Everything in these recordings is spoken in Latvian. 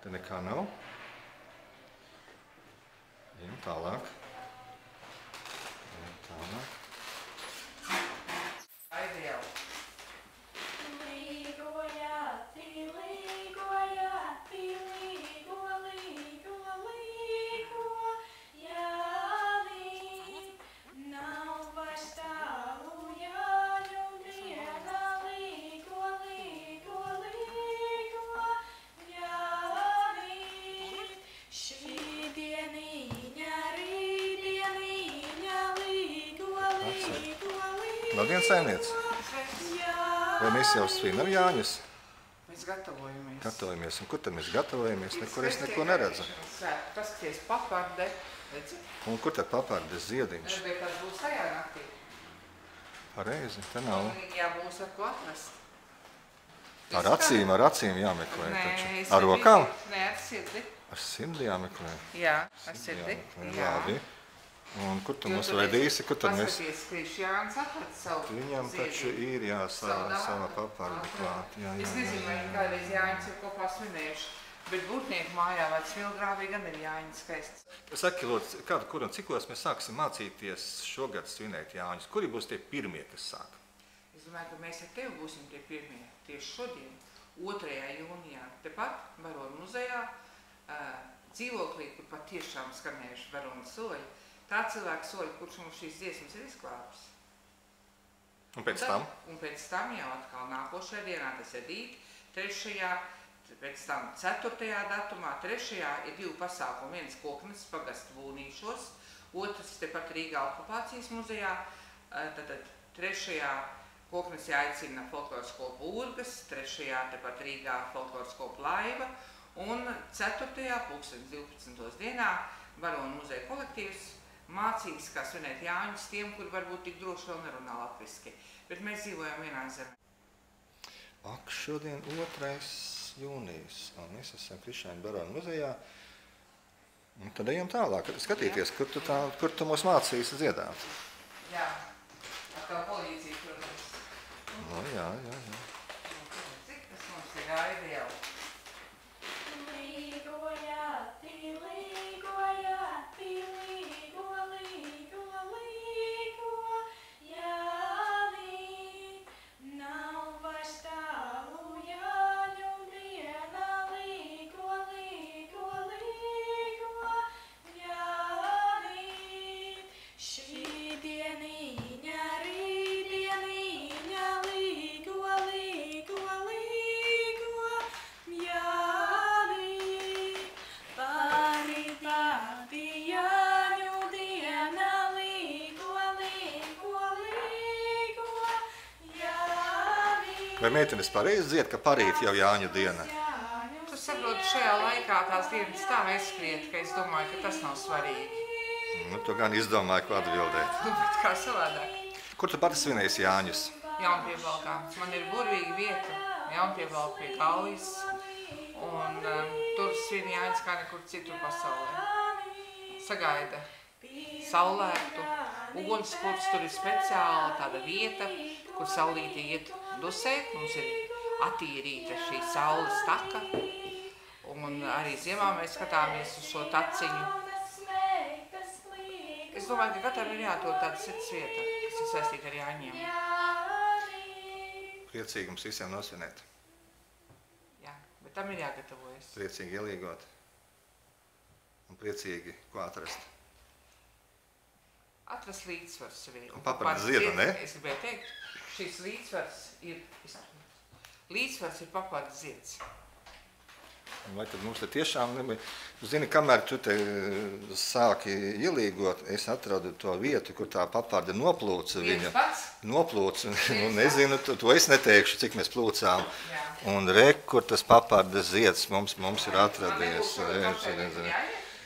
Te nekā nav. Ejam tālāk. Ejam tālāk. Vēl viens saimniec. Vai mēs jau svinam Jāņus? Mēs gatavojamies. Gatavojamies. Un kur tad mēs gatavojamies? Nekur es neko neredzu. Paskaties paparde. Un kur tad papardes ziediņš? Tas būs tajā naktī. Pareizi, te nav. Jābūs ar ko atrast. Ar acīm jāmeklē taču. Ar rokām? Nē, ar sirdi. Ar sirdi jāmeklē. Jā, ar sirdi. Labi. Un kur tu mūs vedīsi? Kur tad mēs... Paskaties, ka Jānis atrada savu ziediņu. Viņam taču ir sava paparde klāt. Es nezinu, vai kādreiz Jāņus ir kopā svinējuši, bet Būtnieku mājā vai Smilgrāvī gan ir Jāņus skaists. Saki, lūdzu, kur un cikos mēs sāksim mācīties šogad svinēt Jāņus? Kuri būs tie pirmie, kas sāk? Es domāju, ka mēs ar tevi būsim tie pirmie tieši šodien, 2. jūnijā, tepat Baronu muzejā, dzīvoklī, kur patiešām skanējuši Baronu soļi. Tā cilvēka soļi, kurš mums šīs dziesmas ir izklāpis. Un pēc tam? Un pēc tam jau atkal nākošajā dienā, tas ir rīt, 3. pēc tam 4. datumā, 3. ir 2 pasākumi, viens Koknes pagastu Būnīšos, otrs tepat Rīgā okupācijas muzejā, tad 3. Koknes jāicina folkloras skola Būrgas, 3. tepat Rīgā folkloras skola Laiva, un 4. 12. dienā Baronu muzeja kolektīvs mācīs, kā svinēt Jāņus tiem, kuri varbūt tik droši vēl nerunā latviski. Bet mēs dzīvojam vienā zemē. Ak, šodien 2. jūnijas. Mēs esam Krišāņu Baronu muzejā. Un tad ejam tālāk. Skatīties, kur tu mūs mācīsi dziedāt. Jā, atkal polīcija, protams. No, jā. Cik tas mums ir ideāli? Vai meitenes pareizi dzied, ka parīt jau Jāņu diena? Tu saproti, šajā laikā tās dienas tā aizskriet, ka es domāju, ka tas nav svarīgi. Nu, tu gan izdomāji, ko atbildēt. Bet kā savādāk? Kur tu pati svinēsi Jāņus? Jaunpiebalkā. Man ir burvīga vieta, Jaunpiebalka pie Gaujas, un tur svin Jāņus kā nekur citur pasaulē. Sagaida saulētu, ugunskurs, tur ir speciāla tāda vieta, kur saulīte iet dusēt. Mums ir attīrīta šī saules taka, un arī ziemā mēs skatāmies uz šo taciņu. Es domāju, ka katram ir jāatrod tāda sirds vieta, kas ir saistīta ar Jāņiem. Priecīgi mums visiem nosvinēt. Jā, bet tam ir jāgatavojas. Priecīgi ielīgot. Un priecīgi ko atrast. Atrast līdzsvars sevī. Un papardes ziedu, ne? Es gribēju teikt, šis līdzsvars ir papardes zieds. Vai tad mums te tiešām nebija? Zini, kamēr tu te sāki ielīgot, es atradu to vietu, kur tā paparde noplūca viņa. Viens pats? Noplūca, nu nezinu, to es neteikšu, cik mēs plūcām. Jā. Un re, kur tas papardes zieds mums ir atradies.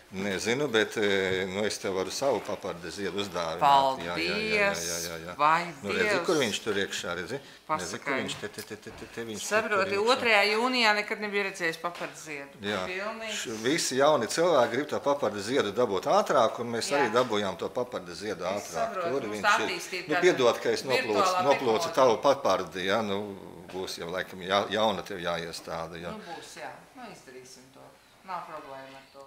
Nezinu, bet nu, es tev varu savu papardes ziedu uzdāvināt. Paldies! Vai Nu, redzi, kur viņš tur iekšā, redzi? Redzi, kur viņš te viņš Saproti, 2. jūnijā nekad nebija redzējis papardes ziedu. Jā, Pilnīgs. visi jauni cilvēki grib to papardes ziedu dabūt ātrāk, un mēs arī dabūjām to papardes ziedu ātrāk. saprotu, Tur mums viņš attīstīt ir. Nu, tāda piedod, ka es virtuālā noplūcu tehnoloģija. tavu papardi, ja, nu, būs jau laikam jauna tev jāiestāda, ja. Nu būs, jā. Nu izdarīsim to. nav problēma ar to.